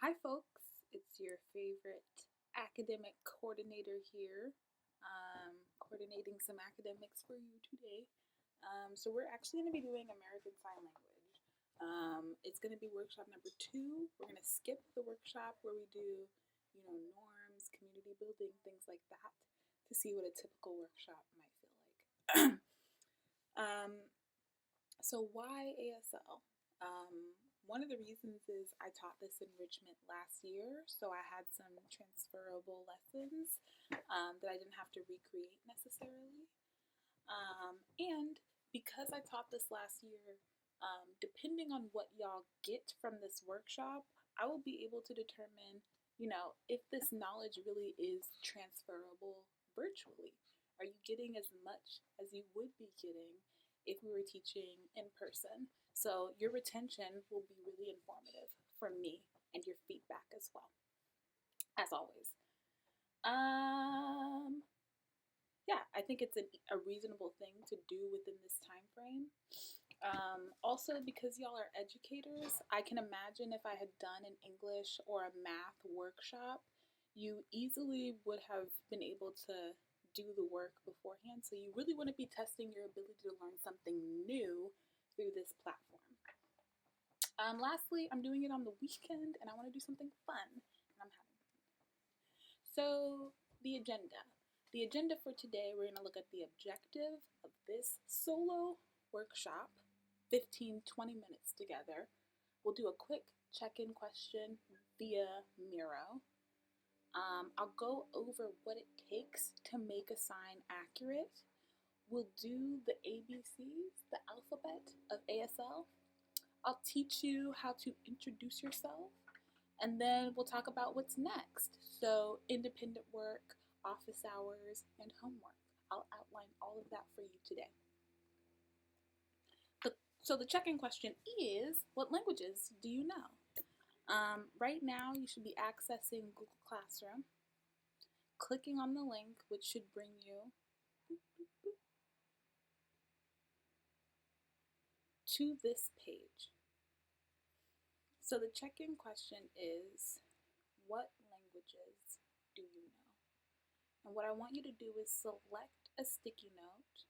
Hi, folks. It's your favorite academic coordinator here, coordinating some academics for you today. So, we're actually going to be doing American Sign Language. It's going to be workshop number 2. We're going to skip the workshop where we do, norms, community building, things like that, to see what a typical workshop might feel like. um, so, why ASL? One of the reasons is I taught this enrichment last year, so I had some transferable lessons that I didn't have to recreate necessarily. And because I taught this last year, depending on what y'all get from this workshop, I will be able to determine, if this knowledge really is transferable virtually. Are you getting as much as you would be getting if we were teaching in person? So your retention will be really informative for me and your feedback as well, as always. Yeah, I think it's a reasonable thing to do within this time frame. Also, because y'all are educators, I can imagine if I had done an English or a math workshop, you easily would have been able to do the work beforehand. So you really wouldn't be testing your ability to learn something new through this platform. Lastly, I'm doing it on the weekend and I want to do something fun, and I'm having fun. So, the agenda. The agenda for today, we're going to look at the objective of this solo workshop, 15-20 minutes together. We'll do a quick check-in question via Miro. I'll go over what it takes to make a sign accurate. We'll do the ABCs, the alphabet of ASL. I'll teach you how to introduce yourself, and then we'll talk about what's next. So, independent work, office hours, and homework. I'll outline all of that for you today. So, the check-in question is, what languages do you know? Right now, you should be accessing Google Classroom, clicking on the link, which should bring you to this page. So the check-in question is, what languages do you know? And what I want you to do is select a sticky note,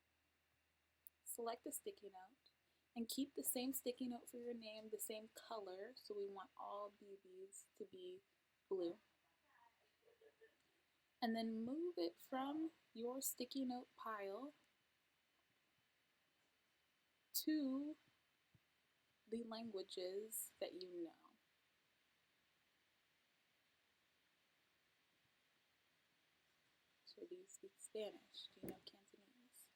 and keep the same sticky note for your name, the same color, so we want all BBs to be blue. And then move it from your sticky note pile to the languages that you know. So do you speak Spanish? Do you know Cantonese?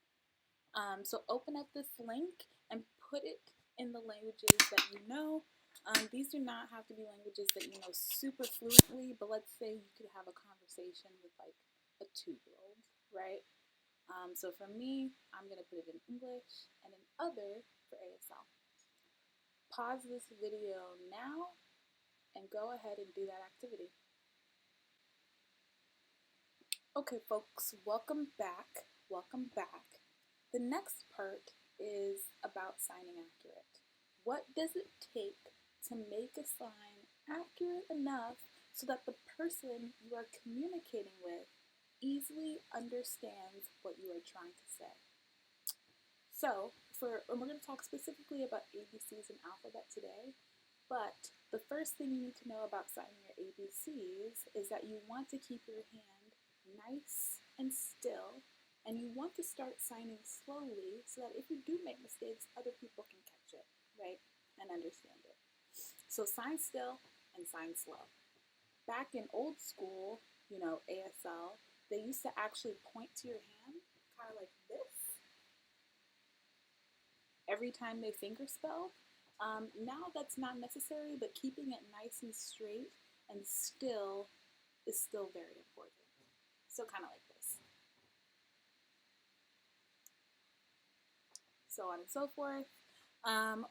So open up this link and put it in the languages that you know. These do not have to be languages that you know super fluently, but let's say you could have a conversation with like a 2-year-old, right? So for me, I'm going to put it in English and in other for ASL. Pause this video now and go ahead and do that activity. Okay, folks, welcome back. Welcome back. The next part is about signing accurate. What does it take to make a sign accurate enough so that the person you are communicating with easily understands what you are trying to say? So, we're going to talk specifically about ABCs and alphabet today, but the first thing you need to know about signing your ABCs is that you want to keep your hand nice and still, and you want to start signing slowly so that if you do make mistakes, other people can catch it, right, and understand it. So sign still and sign slow. Back in old school, ASL, they used to actually point to your hand, kind of like this, every time they fingerspell. Now that's not necessary, but keeping it nice and straight and still is still very important. So kind of like this. So on and so forth.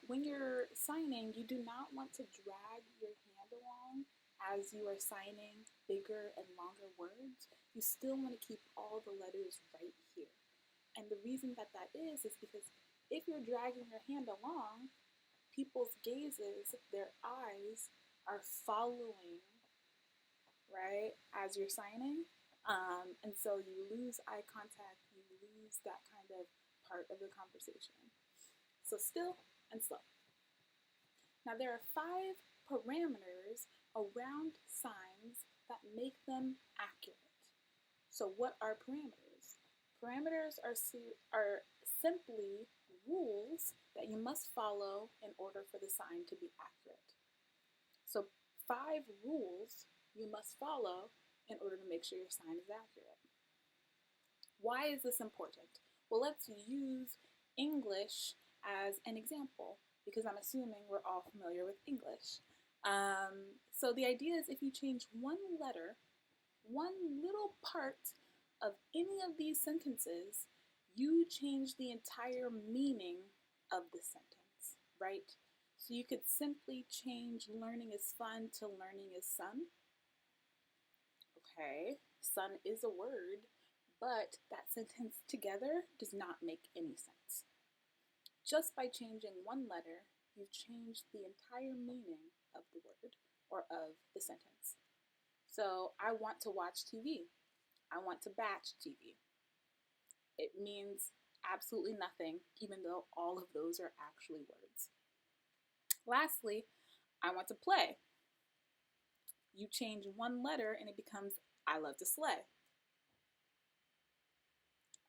When you're signing, you do not want to drag your hand along as you are signing bigger and longer words. You still want to keep all the letters right here. And the reason that is because if you're dragging your hand along, people's gazes, their eyes, are following, right, as you're signing. And so you lose eye contact, you lose that kind of part of the conversation. So still and slow. Now there are 5 parameters around signs that make them accurate. So what are parameters? Parameters are simply rules that you must follow in order for the sign to be accurate. So 5 rules you must follow in order to make sure your sign is accurate. Why is this important? Well, let's use English as an example, because I'm assuming we're all familiar with English. So the idea is if you change one letter, one little part of any of these sentences, you change the entire meaning of the sentence, right? So you could simply change learning is fun to learning is sun. Okay, sun is a word, but that sentence together does not make any sense. Just by changing one letter, you've changed the entire meaning of the word or of the sentence. So I want to watch TV. I want to batch TV. It means absolutely nothing, even though all of those are actually words. Lastly, I want to play. You change one letter and it becomes I love to slay.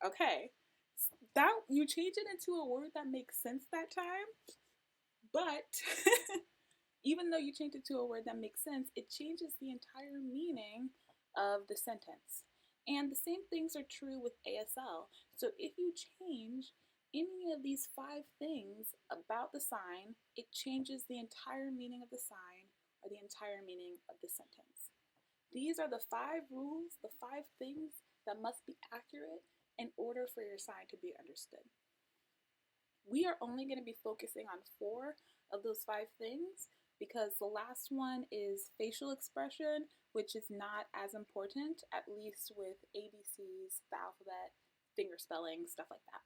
Okay, that you change it into a word that makes sense that time, but even though you change it to a word that makes sense, it changes the entire meaning of the sentence. And the same things are true with ASL. So if you change any of these 5 things about the sign, it changes the entire meaning of the sign or the entire meaning of the sentence. These are the 5 rules, the 5 things that must be accurate in order for your sign to be understood. We are only going to be focusing on 4 of those 5 things because the last one is facial expression, which is not as important, at least with ABCs, the alphabet, finger spelling, stuff like that.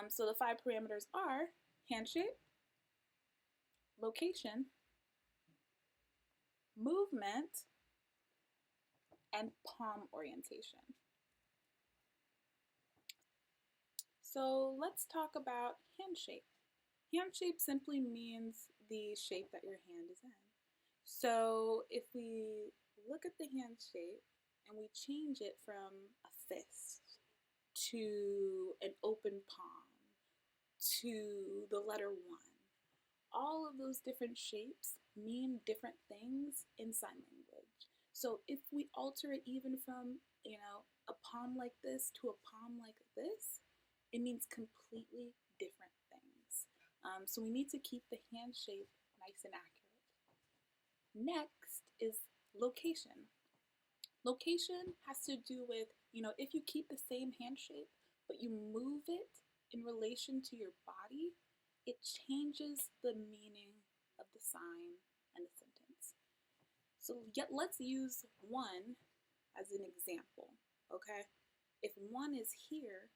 So the 5 parameters are hand shape, location, movement, and palm orientation. So let's talk about hand shape. Hand shape simply means the shape that your hand is in. So if we look at the hand shape and we change it from a fist to an open palm to the letter 1, all of those different shapes mean different things in sign language. So if we alter it even from, a palm like this to a palm like this, it means completely different things. So we need to keep the hand shape nice and accurate. Next is location. Location has to do with, if you keep the same hand shape, but you move it in relation to your body, it changes the meaning of the sign and the sentence. So let's use 1 as an example, okay? If 1 is here,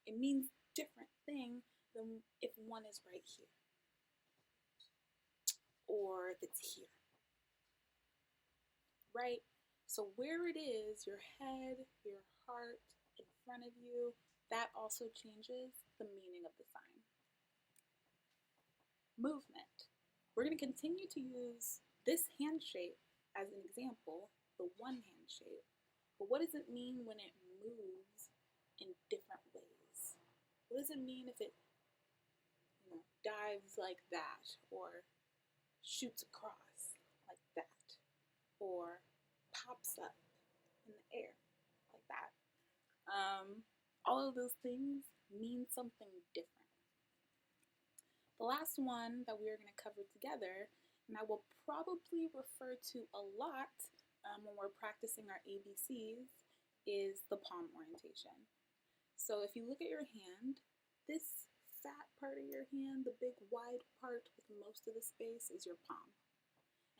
it means different thing than if 1 is right here, or if it's here, right? So where it is, your head, your heart, in front of you, that also changes the meaning of the sign. Movement. We're going to continue to use this hand shape as an example, the 1 hand shape, but what does it mean when it moves in different ways? What does it mean if it dives like that, or shoots across like that, or pops up in the air like that? All of those things mean something different. The last one that we are going to cover together, and I will probably refer to a lot when we're practicing our ABCs, is the palm orientation. So if you look at your hand, this fat part of your hand, the big wide part with most of the space, is your palm.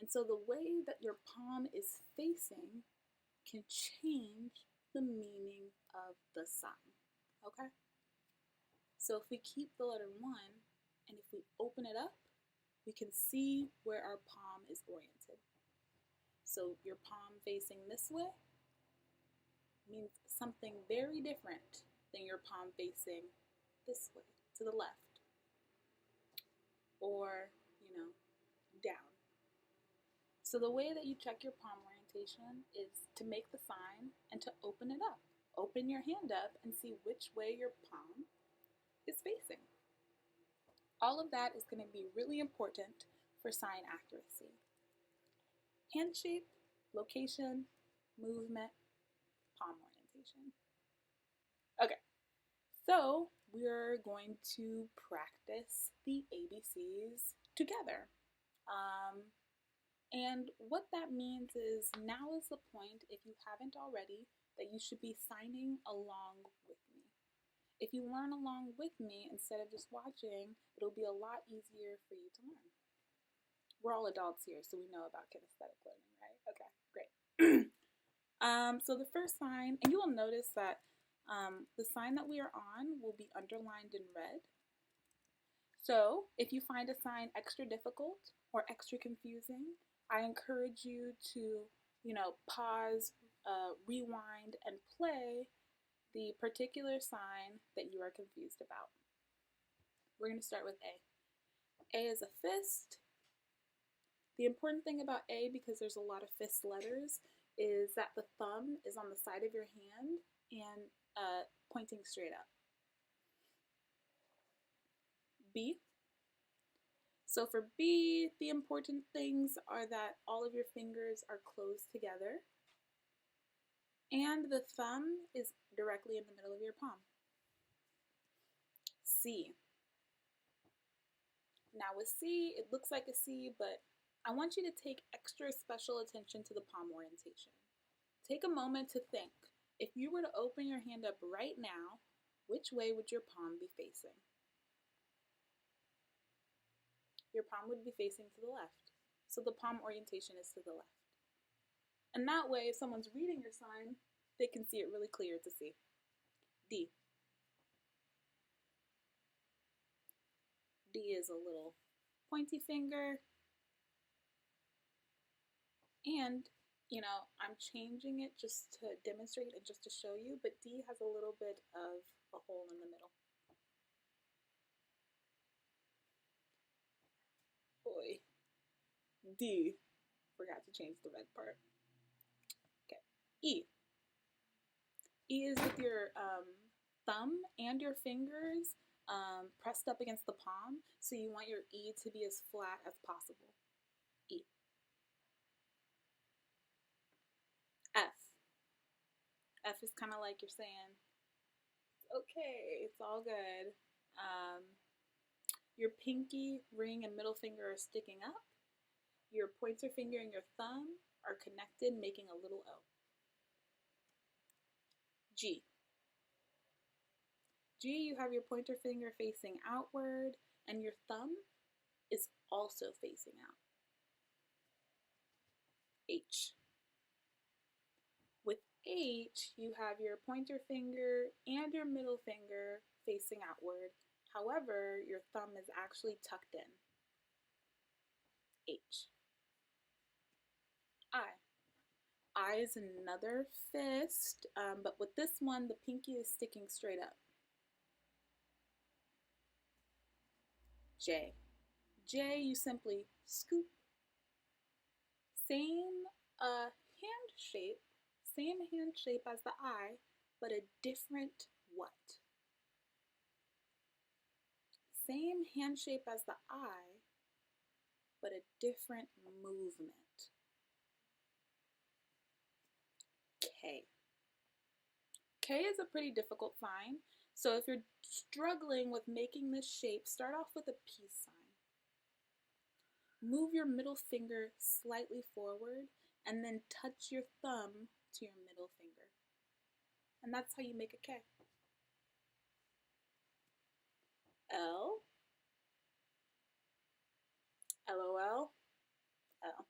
And so the way that your palm is facing can change the meaning of the sign, okay? So if we keep the letter 1, and if we open it up, we can see where our palm is oriented. So your palm facing this way means something very different than your palm facing this way, to the left, or, down. So the way that you check your palm orientation is to make the sign and to open it up. Open your hand up and see which way your palm is facing. All of that is going to be really important for sign accuracy. Hand shape, location, movement, palm orientation. Okay, so we're going to practice the ABCs together. And what that means is now is the point, if you haven't already, that you should be signing along with me. If you learn along with me instead of just watching, it'll be a lot easier for you to learn. We're all adults here, so we know about kinesthetic learning, right? Okay, great. So the first sign, and you will notice that the sign that we are on will be underlined in red. So if you find a sign extra difficult or extra confusing, I encourage you to, pause, rewind, and play the particular sign that you are confused about. We're going to start with A. A is a fist. The important thing about A, because there's a lot of fist letters, is that the thumb is on the side of your hand and pointing straight up. B. So for B, the important things are that all of your fingers are closed together and the thumb is directly in the middle of your palm. C. Now with C, it looks like a C, but I want you to take extra special attention to the palm orientation. Take a moment to think, if you were to open your hand up right now, which way would your palm be facing? Your palm would be facing to the left. So the palm orientation is to the left. And that way, if someone's reading your sign, they can see it really clear to see. D. D is a little pointy finger. And, I'm changing it just to demonstrate and just to show you, but D has a little bit of a hole in the middle. Boy. D. Forgot to change the red part. Okay. E. E is with your thumb and your fingers pressed up against the palm, so you want your E to be as flat as possible. E. F. F is kind of like you're saying, okay, it's all good. Your pinky, ring, and middle finger are sticking up. Your pointer finger and your thumb are connected, making a little O. G. G, you have your pointer finger facing outward, and your thumb is also facing out. H. With H, you have your pointer finger and your middle finger facing outward. However, your thumb is actually tucked in. H. I. I is another fist, but with this one, the pinky is sticking straight up. J. J, you simply scoop. Same hand shape as the I, but a different what? Same hand shape as the I, but a different movement. K. K is a pretty difficult sign, so if you're struggling with making this shape, start off with a peace sign. Move your middle finger slightly forward and then touch your thumb to your middle finger. And that's how you make a K. L. LOL. L.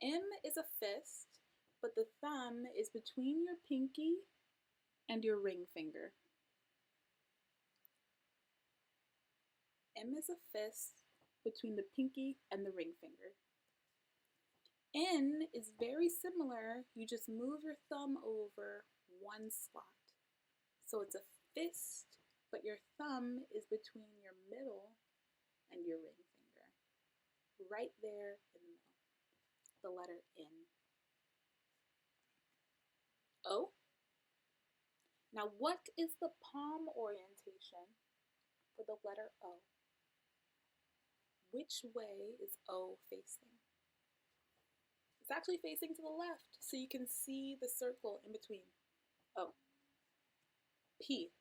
M is a fist, but the thumb is between your pinky and your ring finger. M is a fist between the pinky and the ring finger. N is very similar, you just move your thumb over one slot. So it's a fist, but your thumb is between your middle and your ring finger. Right there in the middle. The letter N. O. Now what is the palm orientation for the letter O? Which way is O facing? It's actually facing to the left, so you can see the circle in between. O. P.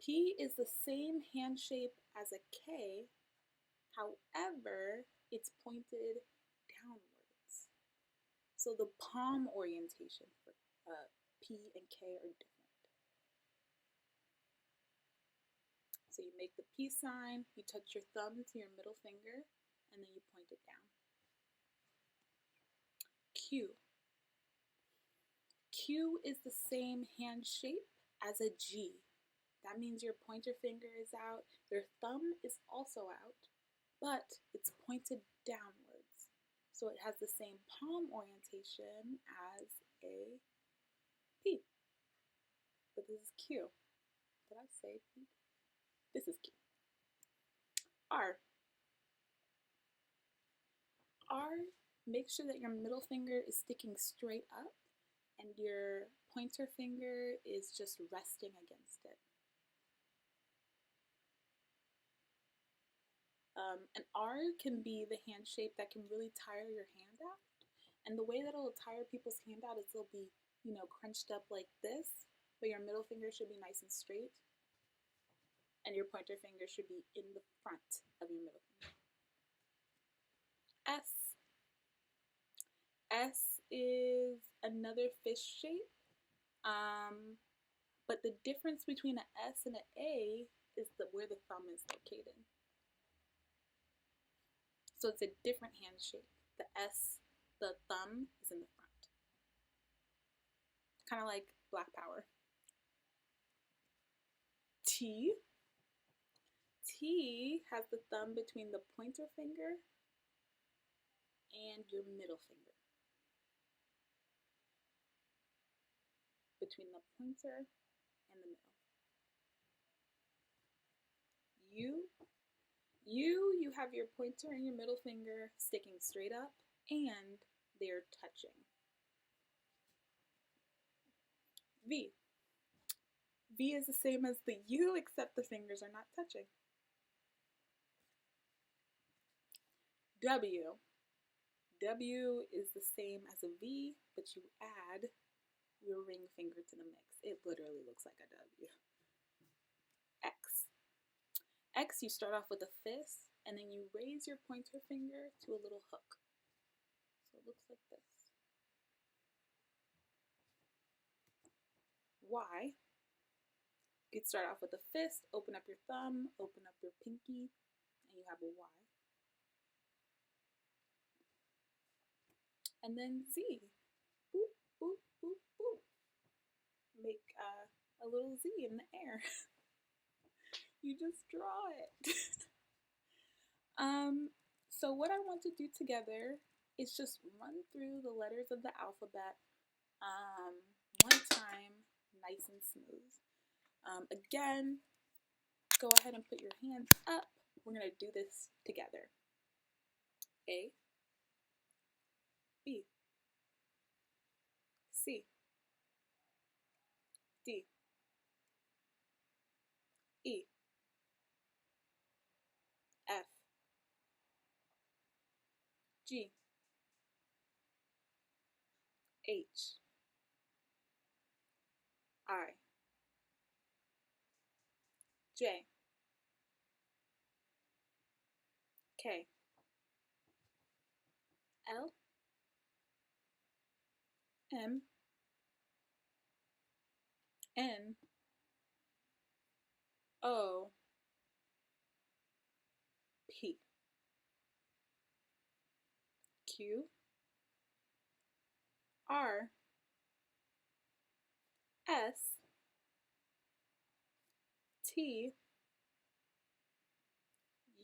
P is the same hand shape as a K, however, it's pointed downwards. So the palm orientation for P and K are different. So you make the peace sign, you touch your thumb to your middle finger, and then you point it down. Q. Q is the same hand shape as a G. That means your pointer finger is out, your thumb is also out, but it's pointed downwards. So it has the same palm orientation as a P. But this is Q. Did I say P? This is Q. R. R, make sure that your middle finger is sticking straight up and your pointer finger is just resting against it. An R can be the hand shape that can really tire your hand out. And the way that it'll tire people's hand out is they'll be, crunched up like this, but your middle finger should be nice and straight. And your pointer finger should be in the front of your middle finger. S. S is another fish shape, but the difference between an S and an A is where the thumb is located. So it's a different hand shape. The S, the thumb is in the front. Kind of like Black Power. T. T has the thumb between the pointer finger and your middle finger. Between the pointer and the middle. U. You have your pointer and your middle finger sticking straight up and they're touching. V. V is the same as the U except the fingers are not touching. W. W is the same as a V, but you add your ring finger to the mix. It literally looks like a W. X. X, you start off with a fist, and then you raise your pointer finger to a little hook. So it looks like this. Y. You could start off with a fist, open up your thumb, open up your pinky, and you have a Y. And then Z. Boop, boop, boop, boop. Make a little Z in the air. You just draw it. So what I want to do together is just run through the letters of the alphabet one time, nice and smooth. Again, go ahead and put your hands up. We're going to do this together. A, B, C, D, E, F, G, H, I, J, K, L, M, N, O, P, Q, R, S, T,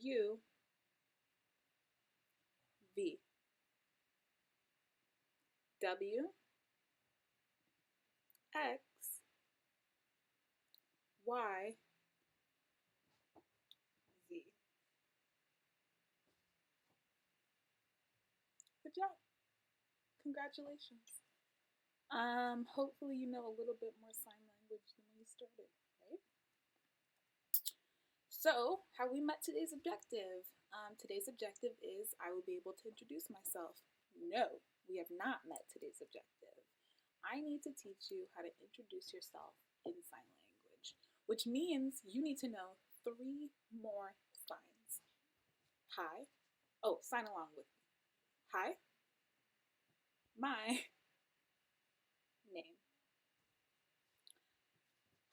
U, V, W, X, Y, Z. Good job. Congratulations. Hopefully you know a little bit more sign language than when you started, right? So, how we met today's objective? Today's objective is I will be able to introduce myself. No, we have not met today's objective. I need to teach you how to introduce yourself in sign language, which means you need to know 3 more signs. Hi. Oh, sign along with me. Hi. My name.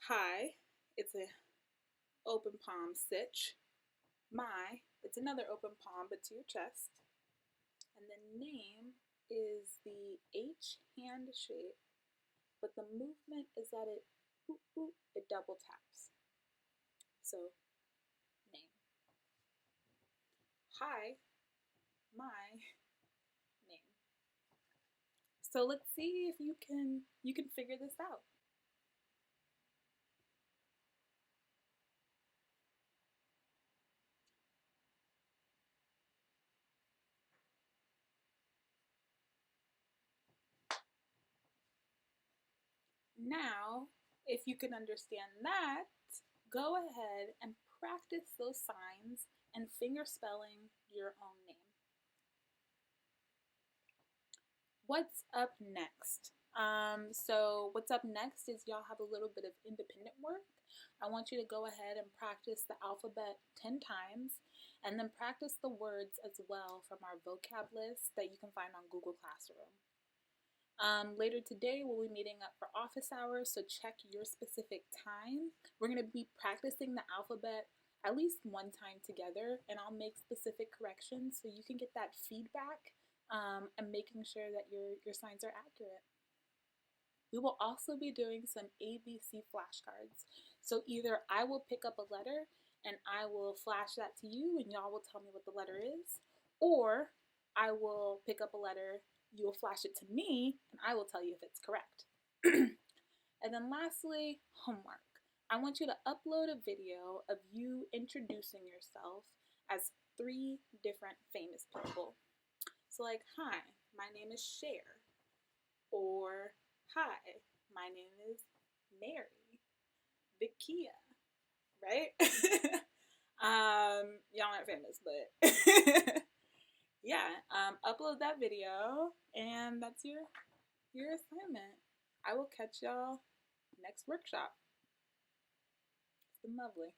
Hi. It's a open palm stitch. My, it's another open palm but to your chest. And then name is the H hand shape, but the movement is that it boop boop, it double taps. So name. Hi, my name. So let's see if you can figure this out. Now, if you can understand that, go ahead and practice those signs and finger spelling your own name. What's up next? So what's up next is y'all have a little bit of independent work. I want you to go ahead and practice the alphabet 10 times and then practice the words as well from our vocab list that you can find on Google Classroom. Later today, we'll be meeting up for office hours, so check your specific time. We're going to be practicing the alphabet at least one time together, and I'll make specific corrections so you can get that feedback and making sure that your signs are accurate. We will also be doing some ABC flashcards. So either I will pick up a letter and I will flash that to you and y'all will tell me what the letter is, or I will pick up a letter, you will flash it to me, and I will tell you if it's correct. And then lastly, homework. I want you to upload a video of you introducing yourself as 3 different famous people. So like, hi, my name is Cher. Or, hi, my name is Mary. Vikia, right? Y'all aren't famous, but yeah, upload that video, and that's your assignment. I will catch y'all next workshop. It's been lovely.